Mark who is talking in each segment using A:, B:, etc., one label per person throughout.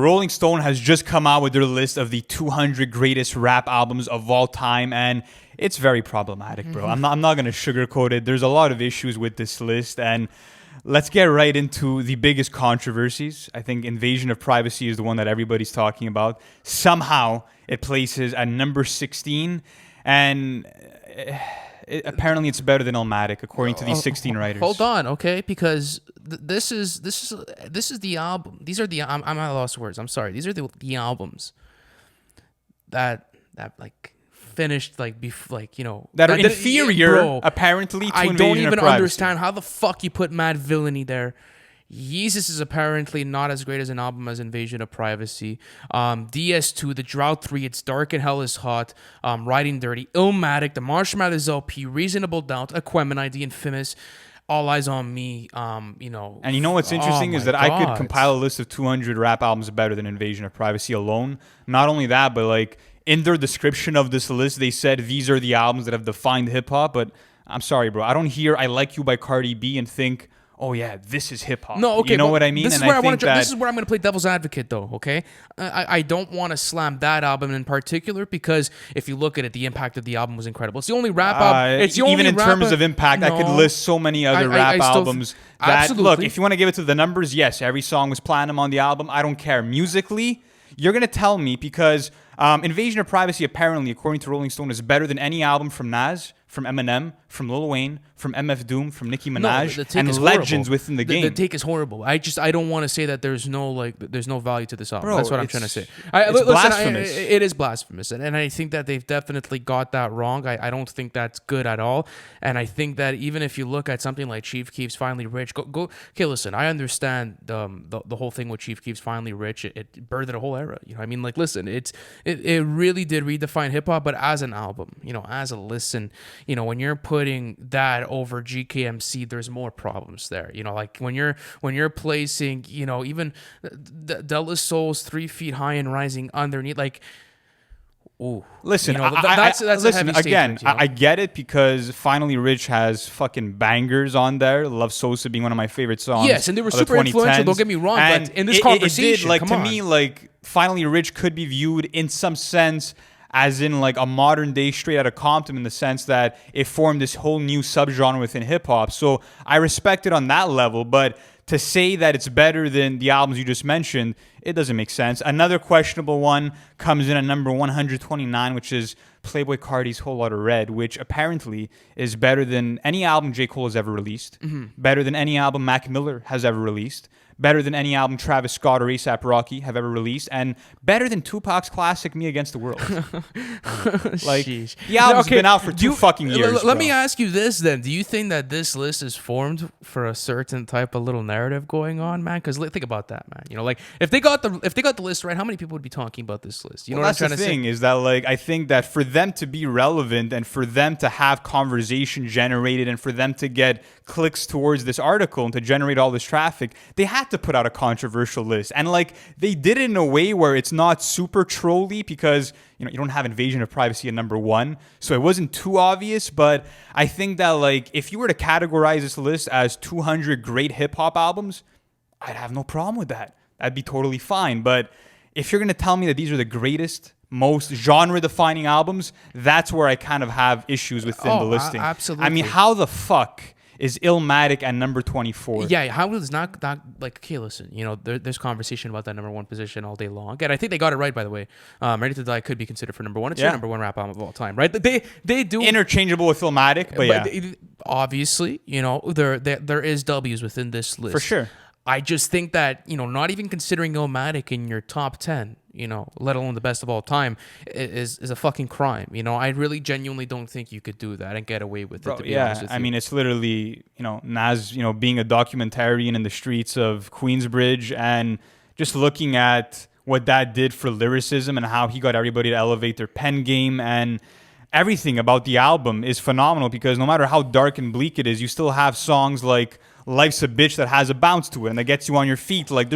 A: Rolling Stone has just come out with their list of the 200 greatest rap albums of all time, and it's very problematic, bro. I'm not going to sugarcoat it. There's a lot of issues with this list, and let's get right into the biggest controversies. I think Invasion of Privacy is the one that everybody's talking about. Somehow, it places at number 16, and apparently it's better than Illmatic, according to these 16 writers.
B: Hold on, okay? Because this is the album. These are the I'm at lost words. I'm sorry. These are the albums that like finished like
A: that are inferior, bro, apparently to Invasion of Privacy.
B: I don't even understand how the fuck you put Mad Villainy there. Yeezus is apparently not as great as an album as Invasion of Privacy. DS2, The Drought 3, It's Dark and Hell is Hot, Riding Dirty, Illmatic, The Marshall Mathers LP, Reasonable Doubt, Aquemini, The Infamous, All Eyes on Me,
A: And you know what's interesting is that I could compile a list of 200 rap albums better than Invasion of Privacy alone. Not only that, but like in their description of this list, they said these are the albums that have defined hip-hop. But I'm sorry, bro. I don't hear I Like You by Cardi B and think, oh yeah, this is hip hop.
B: No, okay,
A: you know what I mean.
B: This is where This is where I'm going to play devil's advocate, though. Okay, I don't want to slam that album in particular because if you look at it, the impact of the album was incredible. It's the only rap album. It's the
A: even
B: only
A: in terms of impact, I could list so many other rap albums. Look, if you want to give it to the numbers, yes, every song was platinum on the album. I don't care. Musically, you're going to tell me because Invasion of Privacy, apparently, according to Rolling Stone, is better than any album from Nas, from Eminem, from Lil Wayne, from MF Doom, from Nicki Minaj, and legends within the game.
B: The take is horrible. I don't want to say that there's no value to this album.
A: Bro,
B: that's what I'm trying to say.
A: It's blasphemous.
B: It is blasphemous, and I think that they've definitely got that wrong. I don't think that's good at all, and I think that even if you look at something like Chief Keef's Finally Rich, go. Okay, listen, I understand the whole thing with Chief Keef's Finally Rich. It birthed a whole era. You know, I mean, like, listen, it really did redefine hip hop, but as an album, as a listen. When you're putting that over GKMC, there's more problems there. Like when you're placing, even De La Soul's 3 Feet High and Rising Underneath, like, ooh.
A: Listen,
B: that's a heavy
A: again,
B: statement,
A: I get it because Finally Rich has fucking bangers on there. Love Sosa being one of my favorite songs.
B: Yes, and they were super influential, don't get me wrong,
A: and
B: but in this conversation,
A: to me, like, Finally Rich could be viewed in some sense as in like a modern day Straight Outta Compton, in the sense that it formed this whole new subgenre within hip hop. So I respect it on that level, but to say that it's better than the albums you just mentioned, it doesn't make sense. Another questionable one comes in at number 129, which is Playboi Carti's Whole Lotta Red, which apparently is better than any album J. Cole has ever released, better than any album Mac Miller has ever released, better than any album Travis Scott or A$AP Rocky have ever released, and better than Tupac's classic Me Against the World. Like, the album's been out for 2 fucking years.
B: Let me ask you this then. Do you think that this list is formed for a certain type of little narrative going on, man? Because think about that, man. Like, if they got the list right, how many people would be talking about this list? You know what I'm trying to say?
A: That's the thing, is that, like, I think that for them to be relevant and for them to have conversation generated and for them to get clicks towards this article and to generate all this traffic, they had to put out a controversial list. And like, they did it in a way where it's not super trolly because you don't have Invasion of Privacy at number 1, so it wasn't too obvious. But I think that, like, if you were to categorize this list as 200 great hip-hop albums, I'd have no problem with that. That'd be totally fine. But if you're going to tell me that these are the greatest, most genre-defining albums, that's where I kind of have issues within the listing.
B: Absolutely.
A: I mean, how the fuck is Illmatic at number 24?
B: Yeah, how is not like, okay, listen, there's conversation about that number 1 position all day long. And I think they got it right, by the way. Ready to Die could be considered for number 1. It's your number 1 rap album of all time, right? They do
A: interchangeable with Illmatic, but yeah.
B: Obviously, there is W's within this list.
A: For sure.
B: I just think that, not even considering Illmatic in your top 10, let alone the best of all time, is a fucking crime. I really genuinely don't think you could do that and get away with it, to be honest with you.
A: I mean, it's literally, Nas, being a documentarian in the streets of Queensbridge and just looking at what that did for lyricism and how he got everybody to elevate their pen game, and everything about the album is phenomenal because no matter how dark and bleak it is, you still have songs like Life's a Bitch that has a bounce to it and that gets you on your feet. Like,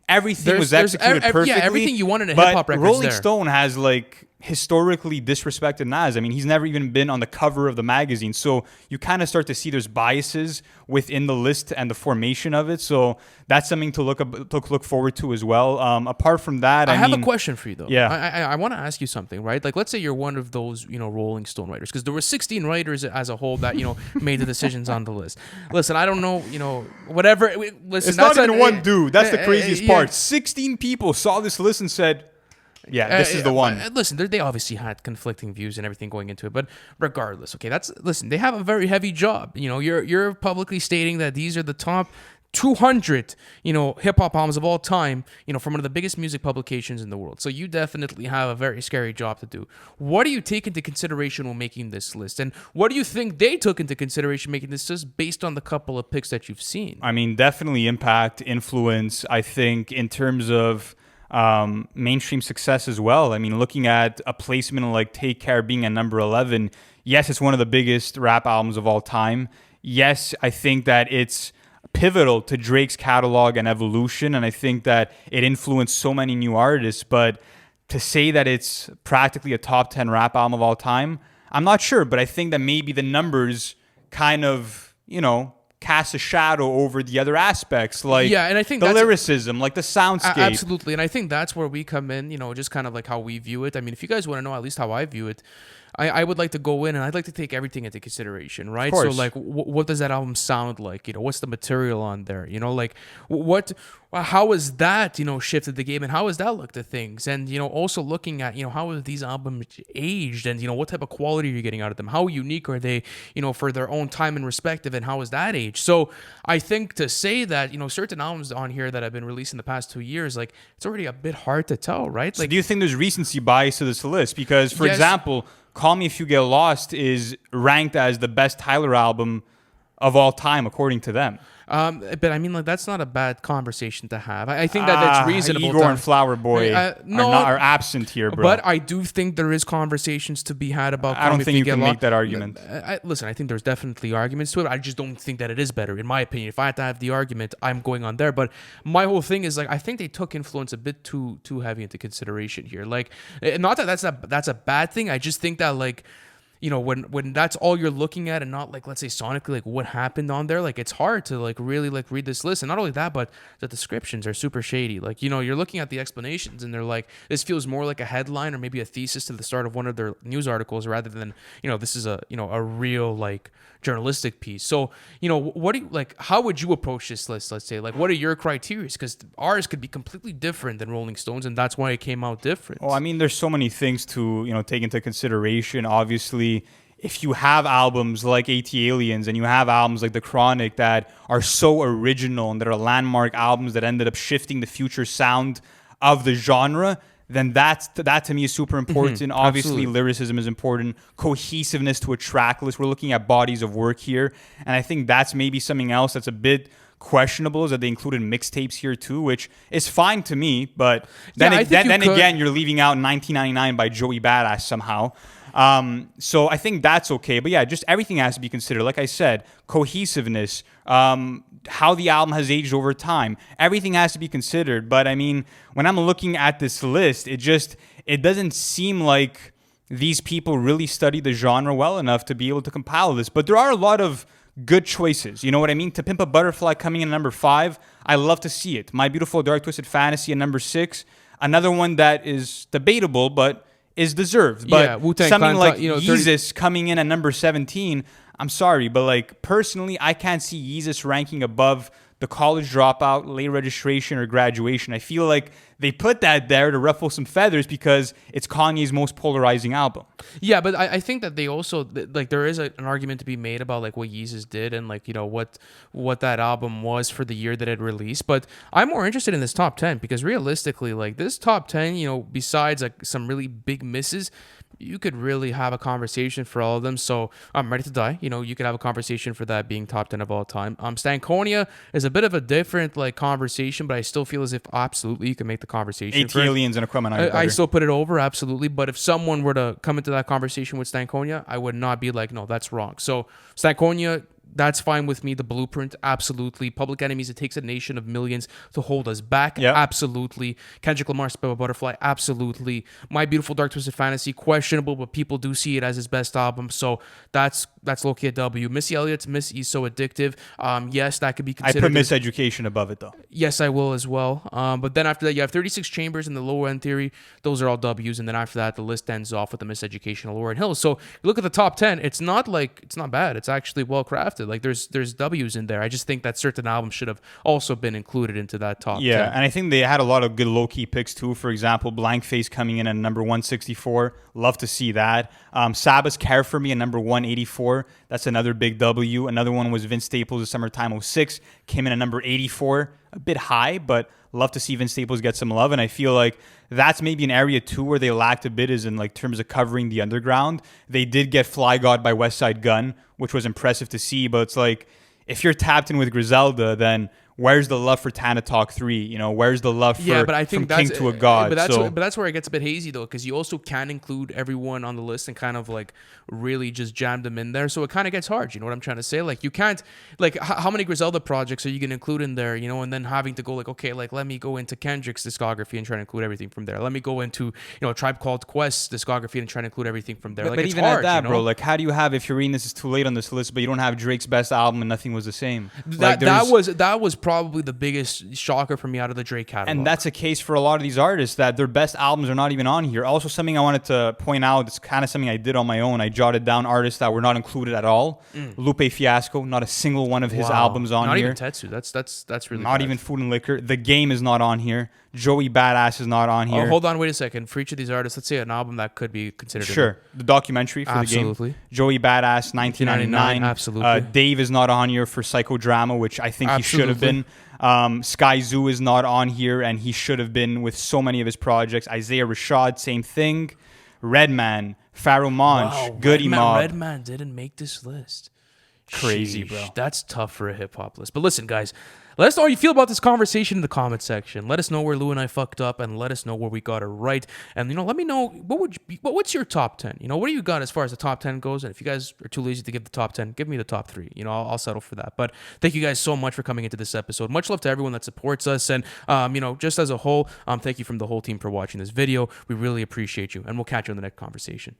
A: everything was executed perfectly.
B: Yeah, everything you want in a hip hop record.
A: Rolling Stone has like historically disrespected Nas. I mean, he's never even been on the cover of the magazine. So you kind of start to see there's biases within the list and the formation of it. So that's something to look forward to as well. Apart from that,
B: I have a question for you though.
A: Yeah.
B: I want to ask you something, right? Like, let's say you're one of those, Rolling Stone writers, because there were 16 writers as a whole that, made the decisions on the list. Listen, I don't know, whatever. Listen,
A: it's not even one dude. That's the
B: yeah,
A: craziest part. 16 people saw this list and said, yeah, this is the one.
B: Listen, they obviously had conflicting views and everything going into it, but regardless, okay, listen, they have a very heavy job. You're publicly stating that these are the top 200, hip hop albums of all time, from one of the biggest music publications in the world. So you definitely have a very scary job to do. What do you take into consideration when making this list? And what do you think they took into consideration making this list based on the couple of picks that you've seen?
A: I mean, definitely impact, influence, I think, in terms of mainstream success as well. I mean, looking at a placement like Take Care being at number 11, yes, it's one of the biggest rap albums of all time. Yes, I think that it's pivotal to Drake's catalog and evolution, and I think that it influenced so many new artists, but to say that it's practically a top 10 rap album of all time, I'm not sure, but I think that maybe the numbers kind of, cast a shadow over the other aspects, like
B: and I think
A: the lyricism, like the soundscape.
B: Absolutely, and I think that's where we come in, just kind of like how we view it. I mean, if you guys want to know at least how I view it, I would like to go in and I'd like to take everything into consideration, right? So like, what does that album sound like? What's the material on there? Like how has that, shifted the game, and how has that looked at things? And, also looking at, how have these albums aged, and, what type of quality are you getting out of them? How unique are they, for their own time and respective, and how has that aged? So I think to say that, certain albums on here that have been released in the past 2 years, like, it's already a bit hard to tell, right?
A: So
B: Like,
A: do you think there's recency bias to this list? Because, for example, Call Me If You Get Lost is ranked as the best Tyler album of all time, according to them.
B: But I mean, like, that's not a bad conversation to have. I think that that's reasonable.
A: Igor and Flower Boy are absent here, bro.
B: But I do think there is conversations to be had about.
A: I don't think you can make that argument.
B: Listen, I think there's definitely arguments to it. I just don't think that it is better, in my opinion. If I had to have the argument, I'm going on there. But my whole thing is, like, I think they took influence a bit too heavy into consideration here. Like, not that that's a bad thing. I just think that, like, when that's all you're looking at, and not, like, let's say sonically, like, what happened on there, like, it's hard to, like, really, like, read this list. And not only that, but the descriptions are super shady. Like, you're looking at the explanations and they're like, this feels more like a headline or maybe a thesis to the start of one of their news articles, rather than, this is a real, like, journalistic piece. So, what do you, like, how would you approach this list? Let's say, like, what are your criteria? Because ours could be completely different than Rolling Stone's, and that's why it came out different.
A: Well, I mean, there's so many things to, take into consideration. Obviously, if you have albums like AT Aliens and you have albums like The Chronic that are so original and that are landmark albums that ended up shifting the future sound of the genre, then that to me is super important.
B: Mm-hmm.
A: Obviously,
B: Absolutely.
A: lyricism is important. Cohesiveness to a track list. We're looking at bodies of work here. And I think that's maybe something else that's a bit questionable, is that they included mixtapes here too, which is fine to me. But then again, you're leaving out 1999 by Joey Badass somehow. So I think that's okay. But yeah, just everything has to be considered. Like I said, cohesiveness, how the album has aged over time. Everything has to be considered. But I mean, when I'm looking at this list, it doesn't seem like these people really study the genre well enough to be able to compile this. But there are a lot of good choices. You know what I mean? To Pimp a Butterfly coming in at number 5, I love to see it. My Beautiful Dark Twisted Fantasy at number 6. Another one that is debatable, but is deserved. But something like Yeezus coming in at number 17, I'm sorry, but, like, personally, I can't see Yeezus ranking above The College Dropout, Late Registration, or Graduation. I feel like they put that there to ruffle some feathers because it's Kanye's most polarizing album.
B: Yeah, but I think that they also, like, there is an argument to be made about, like, what Yeezus did and, like, what that album was for the year that it released. But I'm more interested in this top 10 because realistically, like, this top 10, besides, like, some really big misses, you could really have a conversation for all of them. So I'm Ready to Die. You could have a conversation for that being top 10 of all time. Stankonia is a bit of a different, like, conversation, but I still feel as if absolutely you can make the conversation.
A: AT Aliens and Equipment.
B: I still put it over, absolutely. But if someone were to come into that conversation with Stankonia, I would not be like, no, that's wrong. So Stankonia, That's fine with me. The Blueprint, absolutely. Public Enemies, it takes a nation of millions to hold us back,
A: Yep.
B: absolutely. Kendrick Lamar's Spell of Butterfly, absolutely. My Beautiful Dark Twisted Fantasy, questionable, but people do see it as his best album, so that's low-key a W. Missy Elliott's Miss E's So Addictive, yes, that could be
A: I
B: considered.
A: put Miseducation above it though.
B: Yes, I will as well. But then after that, you have 36 Chambers and the Lower End Theory. Those are all W's. And then after that, the list ends off with the Miseducation of Lauryn Hill. So you look at the top 10. It's not bad. It's actually well crafted. Like there's W's in there. I just think that certain albums should have also been included into that top 10.
A: Yeah, and I think they had a lot of good low-key picks too. For example, Blank Face coming in at number 164. Love to see that. Sabbath's Care For Me at number 184. That's another big W. Another one was Vince Staples' Summertime '06. Came in at number 84. A bit high, but love to see Vince Staples get some love. And I feel like that's maybe an area too where they lacked a bit, is in like terms of covering the underground. They did get Fly God by West Side Gun, which was impressive to see. But it's like, if you're tapped in with Griselda, then where's the love for Tana Talk 3? You know, where's the love for
B: but I think
A: From King to a God?
B: But that's where it gets a bit hazy though, because you also can include everyone on the list and kind of like really just jam them in there. So it kind of gets hard. You know what I'm trying to say? Like you can't, like how many Griselda projects are you gonna include in there? You know, and then having to go like, okay, like let me go into Kendrick's discography and try to include everything from there. Let me go into, you know, Tribe Called Quest's discography and try to include everything from there.
A: But,
B: like
A: but
B: it's
A: even
B: hard,
A: at that,
B: you know?
A: bro, like how do you have If You're Reading This Is Too Late on this list, but you don't have Drake's best album and Nothing Was the Same?
B: That was probably the biggest shocker for me out of the Drake catalog.
A: And that's a case for a lot of these artists, that their best albums are not even on here. Also, something I wanted to point out, it's kind of something I did on my own. I jotted down artists that were not included at all. Lupe Fiasco, not a single one of his albums on
B: not
A: here.
B: Not even Tetsu. That's really
A: not
B: bad.
A: even Food and Liquor. The Game is not on here. Joey Badass is not on here.
B: Oh, hold on, wait a second. For each of these artists, let's say an album that could be considered.
A: Sure. The documentary for
B: Absolutely.
A: The Game. Joey Badass, 1999.
B: Absolutely.
A: Dave is not on here for Psychodrama, which I think he should have been. Sky Zoo is not on here, and he should have been with so many of his projects. Isaiah Rashad, same thing. Redman, Pharaoh Monch, Goody Mob.
B: Redman didn't make this list.
A: Crazy,
B: Sheesh,
A: bro.
B: That's tough for a hip hop list. But listen, guys, let us know how you feel about this conversation in the comment section. Let us know where Lou and I fucked up, and let us know where we got it right. And let me know what's your top 10. What do you got as far as the top 10 goes? And if you guys are too lazy to give the top 10, give me the top 3. I'll settle for that. But thank you guys so much for coming into this episode. Much love to everyone that supports us, and just as a whole, thank you from the whole team for watching this video. We really appreciate you, and we'll catch you in the next conversation.